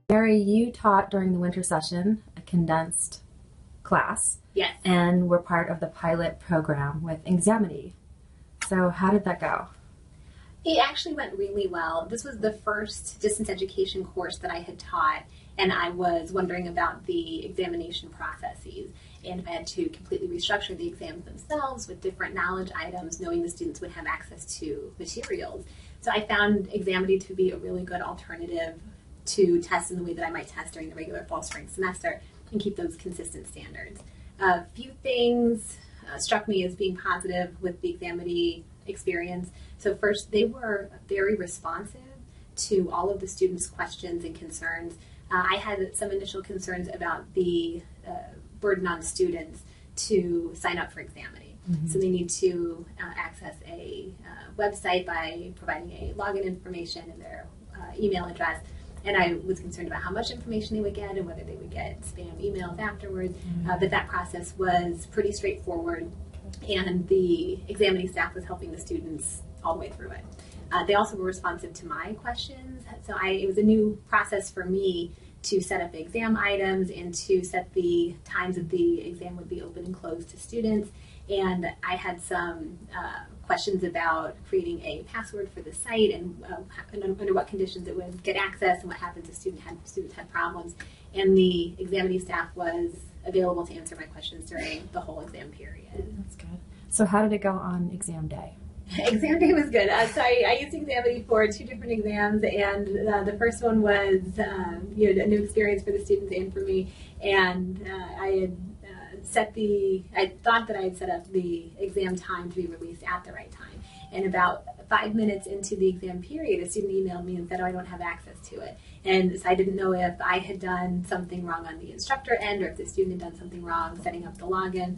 Mary, you taught during the winter session a condensed class. Yes. And were part of the pilot program with Examity. So how did that go? It actually went really well. This was the first distance education course that I had taught, and I was wondering about the examination processes. And I had to completely restructure the exams themselves with different knowledge items, knowing the students would have access to materials. So I found Examity to be a really good alternative to test in the way that I might test during the regular fall-spring semester and keep those consistent standards. A few things struck me as being positive with the Examity experience. So first, they were very responsive to all of the students' questions and concerns. I had some initial concerns about the burden on students to sign up for Examity. Mm-hmm. So they need to access a website by providing a login information and their email address. And I was concerned about how much information they would get and whether they would get spam emails afterwards. Mm-hmm. But that process was pretty straightforward, and the Examity staff was helping the students all the way through it. They also were responsive to my questions. So it was a new process for me to set up exam items and to set the times that the exam would be open and closed to students. And I had some questions about creating a password for the site and under what conditions it would get access and what happens if students had problems. And the Examity staff was available to answer my questions during the whole exam period. That's good. So how did it go on exam day? Exam day was good. So I used Examity for 2 different exams, and the first one was a new experience for the students and for me. And I had I thought that I had set up the exam time to be released at the right time. And about 5 minutes into the exam period, a student emailed me and said, "Oh, I don't have access to it." And so I didn't know if I had done something wrong on the instructor end or if the student had done something wrong setting up the login.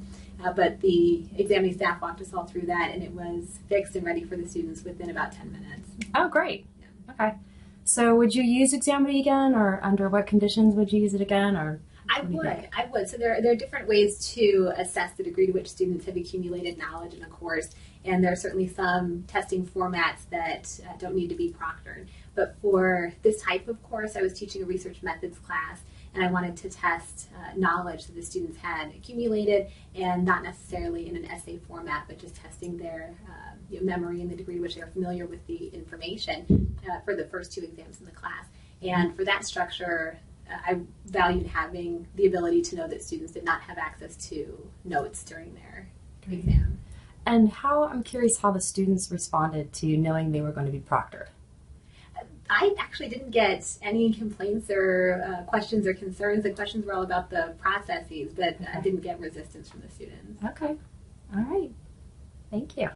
But the Examity staff walked us all through that, and it was fixed and ready for the students within about 10 minutes. Oh, great. Yeah. Okay. So would you use Examity again, or under what conditions would you use it again? Or I would. So there are different ways to assess the degree to which students have accumulated knowledge in a course, and there are certainly some testing formats that don't need to be proctored. But for this type of course, I was teaching a research methods class, and I wanted to test knowledge that the students had accumulated, and not necessarily in an essay format, but just testing their memory and the degree to which they are familiar with the information for the first 2 exams in the class. And for that structure, I valued having the ability to know that students did not have access to notes during their exam. And I'm curious how the students responded to knowing they were going to be proctored. I actually didn't get any complaints or questions or concerns. The questions were all about the processes, but I didn't get resistance from the students. Okay. All right. Thank you.